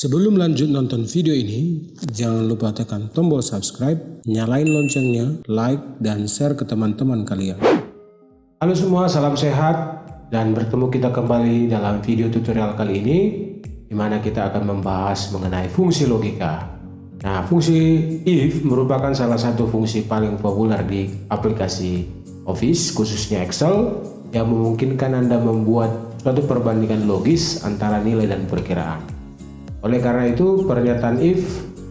Sebelum lanjut nonton video ini, jangan lupa tekan tombol subscribe, nyalain loncengnya, like, dan share ke teman-teman kalian. Halo semua, salam sehat, dan bertemu kita kembali dalam video tutorial kali ini, di mana kita akan membahas mengenai fungsi logika. Nah, fungsi if merupakan salah satu fungsi paling populer di aplikasi Office, khususnya Excel, yang memungkinkan Anda membuat suatu perbandingan logis antara nilai dan perkiraan. Oleh karena itu, pernyataan if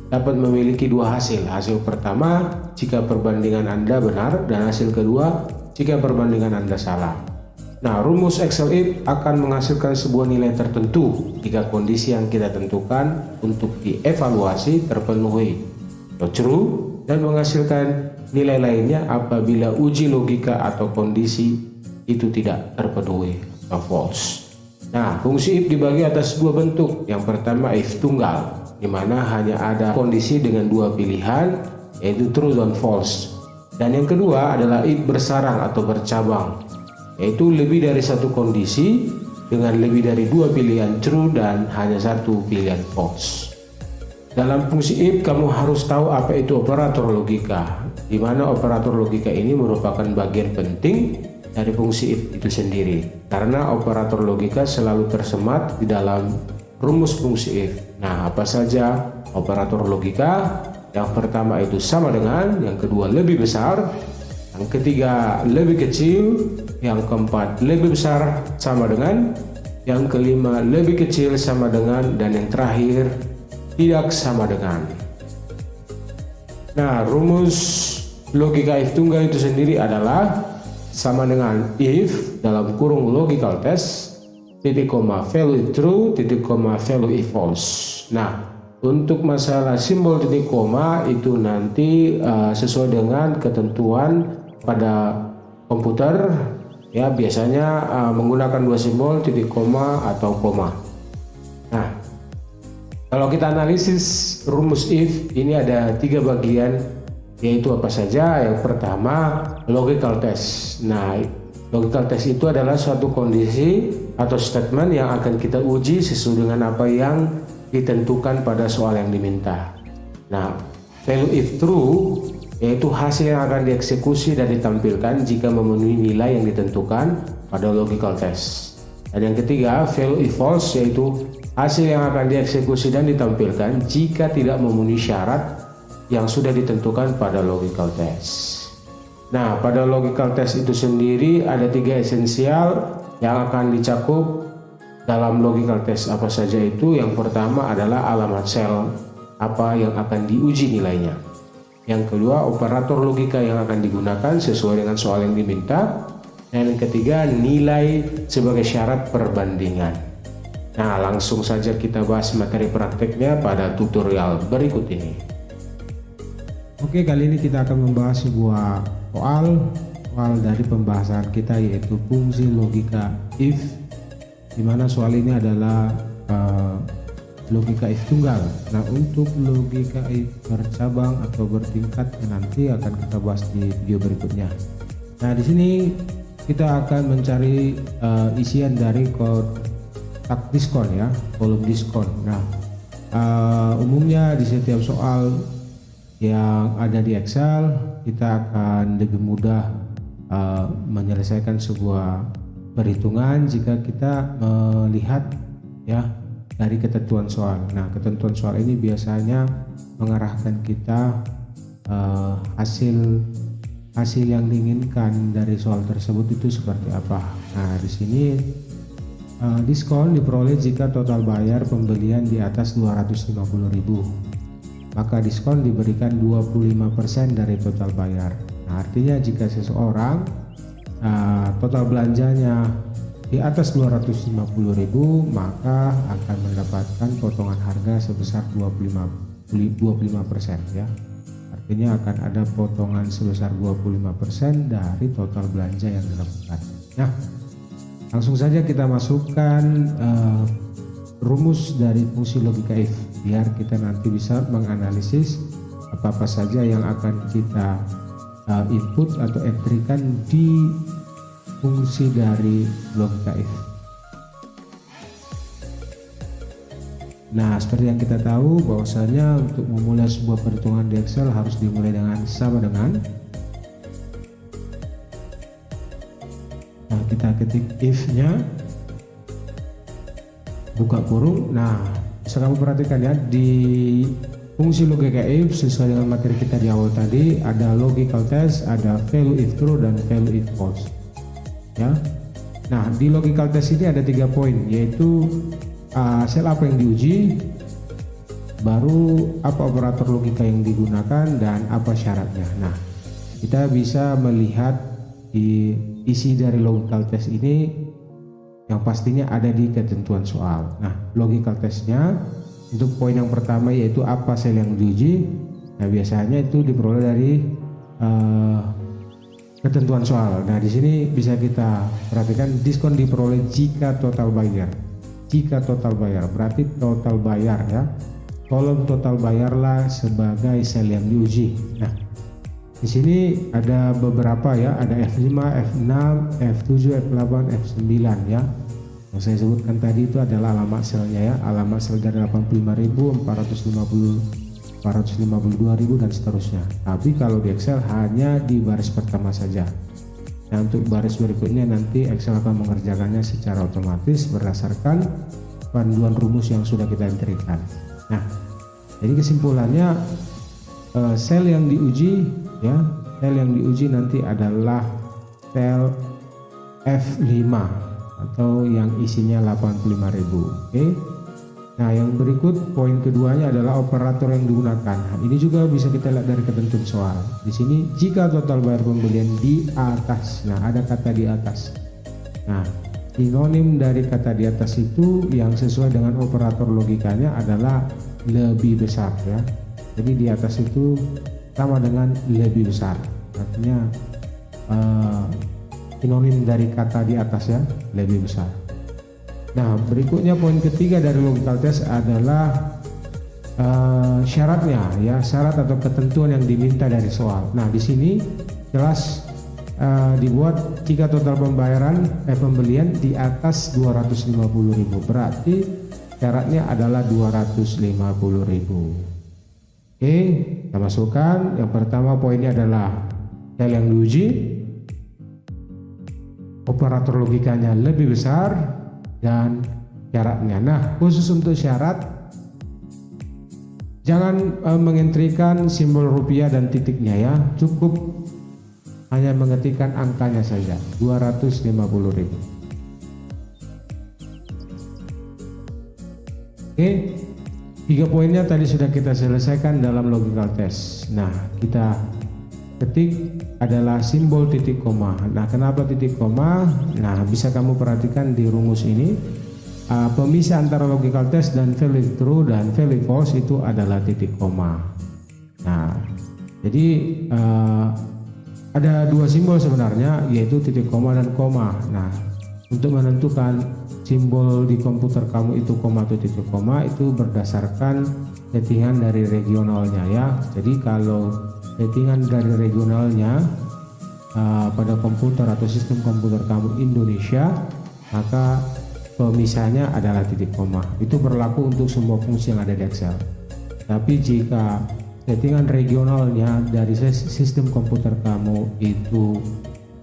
dapat memiliki dua hasil. Hasil pertama, jika perbandingan Anda benar, dan hasil kedua, jika perbandingan Anda salah. Nah, rumus Excel if akan menghasilkan sebuah nilai tertentu jika kondisi yang kita tentukan untuk dievaluasi terpenuhi atau true, dan menghasilkan nilai lainnya apabila uji logika atau kondisi itu tidak terpenuhi atau false. Nah, fungsi if dibagi atas dua bentuk. Yang pertama if tunggal, di mana hanya ada kondisi dengan dua pilihan, yaitu true dan false. Dan yang kedua adalah if bersarang atau bercabang, yaitu lebih dari satu kondisi dengan lebih dari dua pilihan true dan hanya satu pilihan false. Dalam fungsi if, kamu harus tahu apa itu operator logika, di mana operator logika ini merupakan bagian penting dari fungsi if itu sendiri, karena operator logika selalu tersemat di dalam rumus fungsi if. Nah, apa saja operator logika? Yang pertama itu sama dengan, yang kedua lebih besar, yang ketiga lebih kecil, yang keempat lebih besar sama dengan, yang kelima lebih kecil sama dengan, dan yang terakhir tidak sama dengan. Nah, rumus logika if tunggal itu sendiri adalah sama dengan if dalam kurung logical test titik koma value true titik koma value if false. Nah, untuk masalah simbol titik koma itu nanti sesuai dengan ketentuan pada komputer, ya, biasanya menggunakan dua simbol titik koma atau koma. Nah, kalau kita analisis rumus if ini ada tiga bagian, yaitu apa saja? Yang pertama, logical test. Nah, logical test itu adalah suatu kondisi atau statement yang akan kita uji sesuai dengan apa yang ditentukan pada soal yang diminta. Nah, value if true yaitu hasil yang akan dieksekusi dan ditampilkan jika memenuhi nilai yang ditentukan pada logical test. Dan yang ketiga, value if false yaitu hasil yang akan dieksekusi dan ditampilkan jika tidak memenuhi syarat yang sudah ditentukan pada logical test. Nah, pada logical test itu sendiri ada tiga esensial yang akan dicakup dalam logical test. Apa saja itu? Yang pertama adalah alamat sel apa yang akan diuji nilainya. Yang kedua, operator logika yang akan digunakan sesuai dengan soal yang diminta. Dan yang ketiga, nilai sebagai syarat perbandingan. Nah, langsung saja kita bahas materi prakteknya pada tutorial berikut ini. Oke, kali ini kita akan membahas sebuah soal dari pembahasan kita, yaitu fungsi logika if, dimana soal ini adalah logika if tunggal. Nah, untuk logika if bercabang atau bertingkat nanti akan kita bahas di video berikutnya. Nah, di sini kita akan mencari isian dari kotak diskon, ya, kolom diskon. Nah, umumnya di setiap soal yang ada di Excel kita akan lebih mudah menyelesaikan sebuah perhitungan jika kita melihat, ya, dari ketentuan soal. Nah, ketentuan soal ini biasanya mengarahkan kita hasil yang diinginkan dari soal tersebut itu seperti apa. Nah, di sini diskon diperoleh jika total bayar pembelian di atas 250.000. Maka diskon diberikan 25% dari total bayar. Nah, artinya jika seseorang total belanjanya di atas 250.000, maka akan mendapatkan potongan harga sebesar 25%, ya. Artinya akan ada potongan sebesar 25% dari total belanja yang dilakukan. Nah, langsung saja kita masukkan rumus dari fungsi logika if, biar kita nanti bisa menganalisis apa-apa saja yang akan kita input atau entrykan di fungsi dari logika if. Nah, seperti yang kita tahu bahwasanya untuk memulai sebuah perhitungan di Excel harus dimulai dengan sama dengan. Nah, kita ketik if-nya, buka kurung. Nah, bisa kamu perhatikan ya, di fungsi logika if sesuai dengan materi kita di awal tadi ada logical test, ada value if true dan value if false. Ya. Nah, di logical test ini ada 3 poin, yaitu sel apa yang diuji, baru apa operator logika yang digunakan, dan apa syaratnya. Nah, kita bisa melihat di isi dari logical test ini yang pastinya ada di ketentuan soal. Nah, logical testnya untuk poin yang pertama yaitu apa sel yang diuji. Nah, biasanya itu diperoleh dari ketentuan soal. Nah, di sini bisa kita perhatikan diskon diperoleh jika total bayar. Jika total bayar berarti total bayar ya. Kolom total bayarlah sebagai sel yang diuji. Nah, di sini ada beberapa ya, ada F5, F6, F7, F8, F9 ya. Yang saya sebutkan tadi itu adalah alamat selnya ya, alamat sel dari 85.000, 450, 452.000 dan seterusnya. Tapi kalau di Excel hanya di baris pertama saja. Nah, untuk baris berikutnya nanti Excel akan mengerjakannya secara otomatis berdasarkan panduan rumus yang sudah kita enterikan. Nah, jadi kesimpulannya sel yang diuji ya, sel yang diuji nanti adalah sel F5 atau yang isinya 85.000. Oke. Nah, yang berikut poin keduanya adalah operator yang digunakan. Nah, ini juga bisa kita lihat dari ketentuan soal. Di sini jika total bayar pembelian di atas. Nah, ada kata di atas. Nah, sinonim dari kata di atas itu yang sesuai dengan operator logikanya adalah lebih besar ya. Jadi di atas itu sama dengan lebih besar. Artinya sinonim dari kata di atas ya, lebih besar. Nah, berikutnya poin ketiga dari logical test adalah syaratnya ya, syarat atau ketentuan yang diminta dari soal. Nah, di sini jelas dibuat jika total pembelian di atas 250.000, berarti syaratnya adalah 250.000. Oke, kita masukkan. Yang pertama poinnya adalah sel yang diuji, operator logikanya lebih besar, dan syaratnya. Nah, khusus untuk syarat jangan mengentrikan simbol rupiah dan titiknya ya, cukup hanya mengetikkan angkanya saja, 250.000. Oke, 3 poinnya tadi sudah kita selesaikan dalam logical test. Nah, kita ketik adalah simbol titik koma. Nah, kenapa titik koma? Nah, bisa kamu perhatikan di rumus ini, pemisah antara logical test dan value true dan value false itu adalah titik koma. Nah, jadi ada 2 simbol sebenarnya, yaitu titik koma dan koma. Nah, untuk menentukan simbol di komputer kamu itu koma atau titik koma itu berdasarkan settingan dari regionalnya ya. Jadi kalau settingan dari regionalnya pada komputer atau sistem komputer kamu Indonesia, maka pemisahnya adalah titik koma. Itu berlaku untuk semua fungsi yang ada di Excel. Tapi jika settingan regionalnya dari sistem komputer kamu itu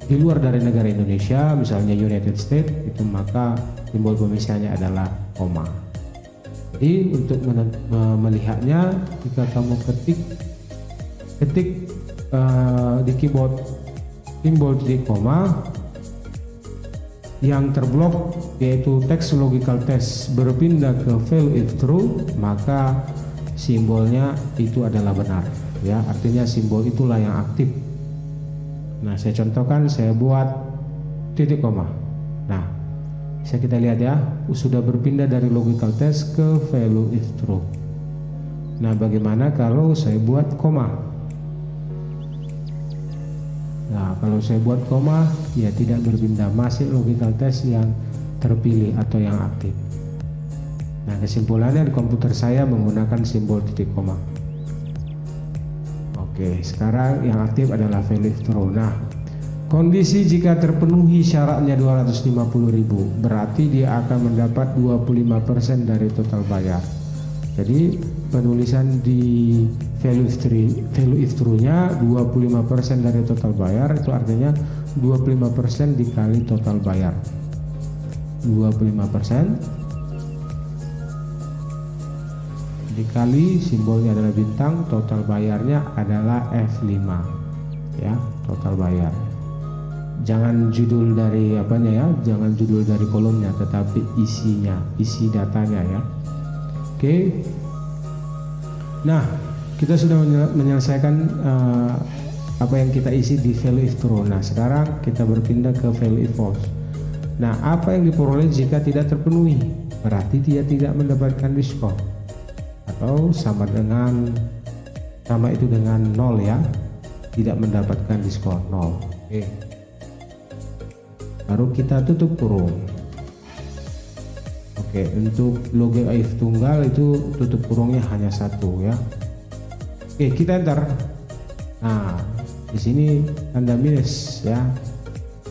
di luar dari negara Indonesia, misalnya United States, itu maka simbol pemisahnya adalah koma. Jadi untuk melihatnya, jika kamu ketik di keyboard simbol titik koma yang terblok yaitu teks logical test berpindah ke value if true, maka simbolnya itu adalah benar ya, artinya simbol itulah yang aktif. Nah, saya contohkan, saya buat titik koma. Nah, bisa kita lihat ya, sudah berpindah dari logical test ke value if true. Nah, bagaimana kalau saya buat koma? Nah, kalau saya buat koma, ya tidak berpindah, masih logical test yang terpilih atau yang aktif. Nah, kesimpulannya di komputer saya menggunakan simbol titik koma. Oke, sekarang yang aktif adalah value if true. Nah, kondisi jika terpenuhi syaratnya 250.000, berarti dia akan mendapat 25% dari total bayar. Jadi penulisan di value if true-nya 25% dari total bayar, itu artinya 25% dikali total bayar. 25% dikali simbolnya adalah bintang, total bayarnya adalah F5 ya, total bayar. Jangan judul dari apanya ya, jangan judul dari kolomnya, tetapi isinya, isi datanya ya. Oke. Nah, kita sudah menyelesaikan apa yang kita isi di value if true. Nah, sekarang kita berpindah ke value if false. Nah, apa yang diperoleh jika tidak terpenuhi? Berarti dia tidak mendapatkan diskon. Atau sama itu dengan 0 ya. Tidak mendapatkan diskon 0. Oke. Baru kita tutup kurung. Oke, untuk logika if tunggal itu tutup kurungnya hanya 1 ya. Oke, kita enter. Nah, di sini tanda minus ya.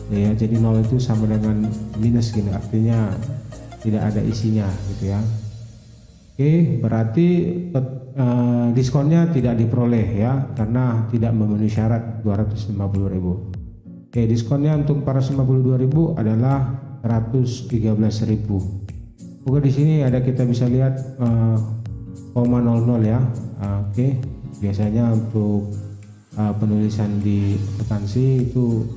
Ya, jadi 0 itu sama dengan minus gini, artinya tidak ada isinya gitu ya. Oke, berarti diskonnya tidak diperoleh ya, karena tidak memenuhi syarat 250.000. Oke, diskonnya untuk 452.000 adalah 113.000. Oke, di sini ada, kita bisa lihat 0,00 ya. Oke, biasanya untuk penulisan di akuntansi itu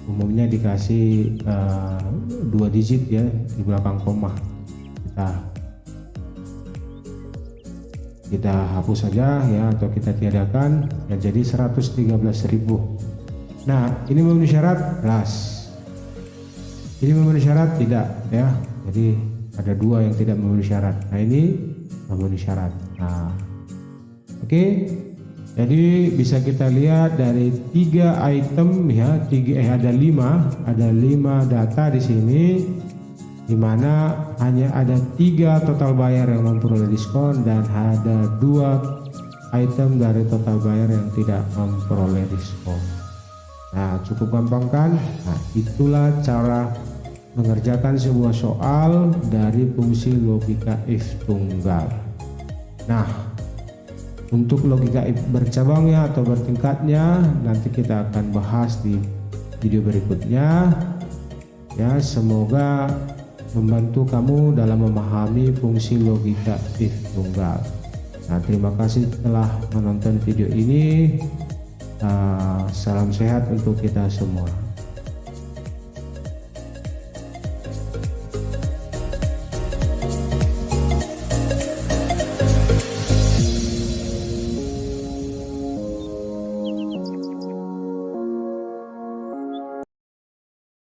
umumnya dikasih 2 digit ya di belakang koma. Kita hapus saja ya, atau kita tiadakan ya, jadi 113.000. Nah, ini memenuhi syarat? Plus. Ini memenuhi syarat? Tidak ya. Jadi ada 2 yang tidak memenuhi syarat. Nah, ini memenuhi syarat. Nah, oke. Jadi bisa kita lihat dari 3 item ya, ada 5 data di sini, di mana hanya ada 3 total bayar yang memperoleh diskon dan ada 2 item dari total bayar yang tidak memperoleh diskon. Nah, cukup gampang kan? Nah, itulah cara mengerjakan sebuah soal dari fungsi logika if tunggal. Nah, untuk logika if bercabangnya atau bertingkatnya nanti kita akan bahas di video berikutnya ya. Semoga membantu kamu dalam memahami fungsi logika if tunggal. Nah, terima kasih telah menonton video ini. Salam sehat untuk kita semua.